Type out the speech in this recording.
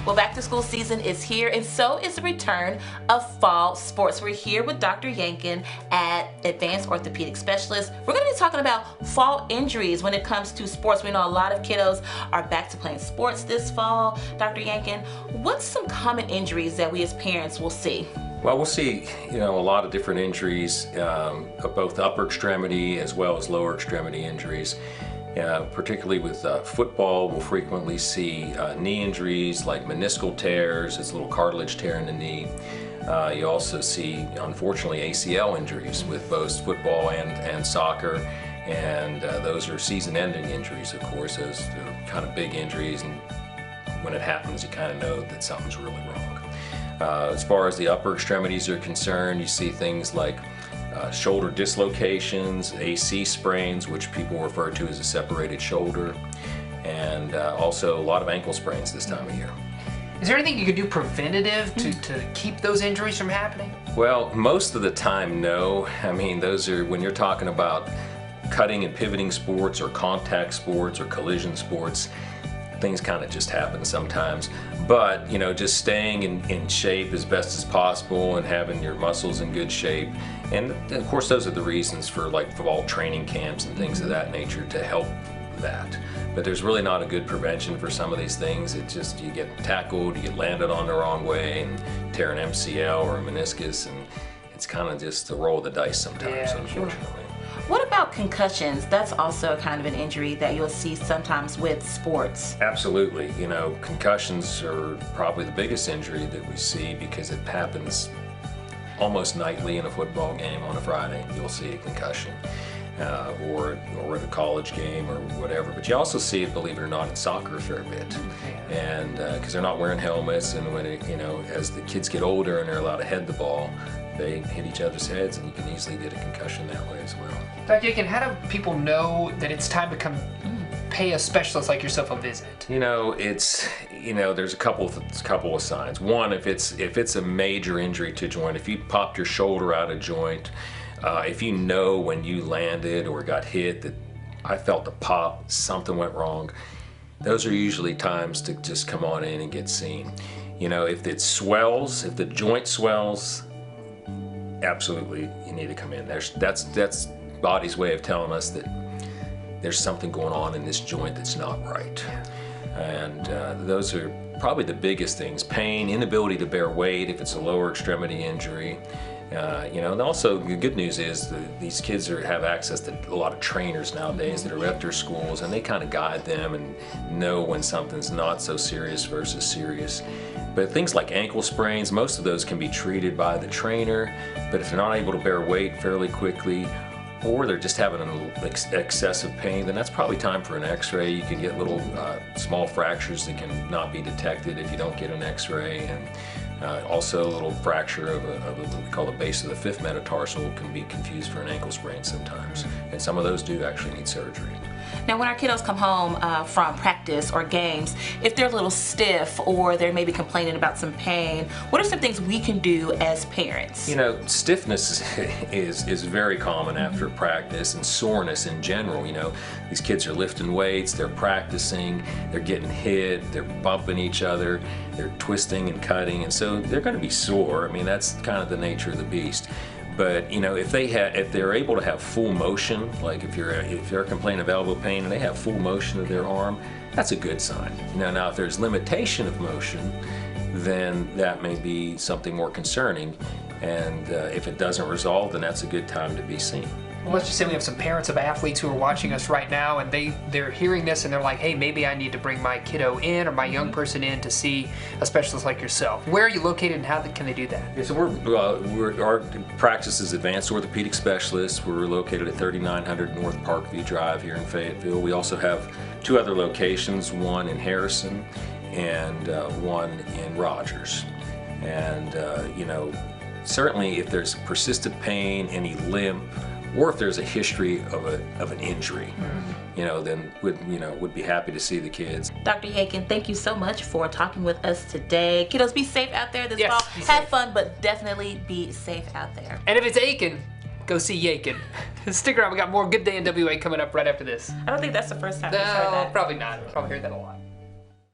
Well, back to school season is here, and so is the return of fall sports. We're here with Dr. Yankin at Advanced Orthopedic Specialist. We're going to be talking about fall injuries when it comes to sports. We know a lot of kiddos are back to playing sports this fall. Dr. Yankin, what's some common injuries that we as parents will see? Well, we'll see, a lot of different injuries, of both upper extremity as well as lower extremity injuries. Particularly with football, we'll frequently see knee injuries like meniscal tears. It's a little cartilage tear in the knee. You also see, unfortunately, ACL injuries with both football and soccer, and those are season-ending injuries, of course. Those are kind of big injuries, and when it happens, you kind of know that something's really wrong. As far as the upper extremities are concerned, you see things like shoulder dislocations, AC sprains, which people refer to as a separated shoulder, and also a lot of ankle sprains this time of year. Is there anything you could do preventative to keep those injuries from happening? Well, most of the time, no. I mean, those are, when you're talking about cutting and pivoting sports or contact sports or collision sports, things kind of just happen sometimes. But, just staying in shape as best as possible and having your muscles in good shape. And of course, those are the reasons for fall training camps and things of that nature to help that. But there's really not a good prevention for some of these things. It's just you get tackled, you get landed on the wrong way and tear an MCL or a meniscus, and it's kind of just the roll of the dice sometimes, unfortunately. What about concussions? That's also kind of an injury that you'll see sometimes with sports. Absolutely. Concussions are probably the biggest injury that we see because it happens almost nightly in a football game on a Friday. You'll see a concussion. Or at a college game or whatever. But you also see it, believe it or not, in soccer a fair bit. And because they're not wearing helmets, and when as the kids get older and they're allowed to head the ball, they hit each other's heads, and you can easily get a concussion that way as well. Dr. Yankin, how do people know that it's time to come pay a specialist like yourself a visit? It's there's a couple of signs. One, if it's a major injury to joint, if you popped your shoulder out of joint, if you know when you landed or got hit that I felt a pop, something went wrong, those are usually times to just come on in and get seen. If it swells, if the joint swells, absolutely you need to come in. That's body's way of telling us that there's something going on in this joint that's not right. And those are probably the biggest things. Pain, inability to bear weight if it's a lower extremity injury. And also the good news is that these kids have access to a lot of trainers nowadays that are at their schools, and they kind of guide them and know when something's not so serious versus serious. But things like ankle sprains, most of those can be treated by the trainer, but if they're not able to bear weight fairly quickly, or they're just having an excessive pain, then that's probably time for an x-ray. You can get little small fractures that can not be detected if you don't get an x-ray. And also a little fracture of what we call the base of the fifth metatarsal can be confused for an ankle sprain sometimes. And some of those do actually need surgery. Now, when our kiddos come home from practice or games, if they're a little stiff or they're maybe complaining about some pain, what are some things we can do as parents? Stiffness is very common after practice, and soreness in general. These kids are lifting weights, they're practicing, they're getting hit, they're bumping each other, they're twisting and cutting, and so they're going to be sore. I mean, that's kind of the nature of the beast. But if they're able to have full motion, like if they're complaining of elbow pain and they have full motion of their arm, that's a good sign. Now if there's limitation of motion, then that may be something more concerning. And if it doesn't resolve, then that's a good time to be seen. Well, let's just say we have some parents of athletes who are watching us right now, and they're hearing this and they're like, hey, maybe I need to bring my kiddo in or my young person in to see a specialist like yourself. Where are you located, and how can they do that? Yeah, so our practice is Advanced Orthopedic Specialists. We're located at 3900 North Parkview Drive here in Fayetteville. We also have two other locations, one in Harrison and one in Rogers. And certainly if there's persistent pain, any limp, or if there's a history of an injury, then would be happy to see the kids. Dr. Yankin, thank you so much for talking with us today. Kiddos, be safe out there this fall. Have fun, but definitely be safe out there. And if it's aching, go see Yankin. Stick around, we got more Good Day in WA coming up right after this. I don't think that's the first time we've heard that. Probably not. Probably heard that a lot.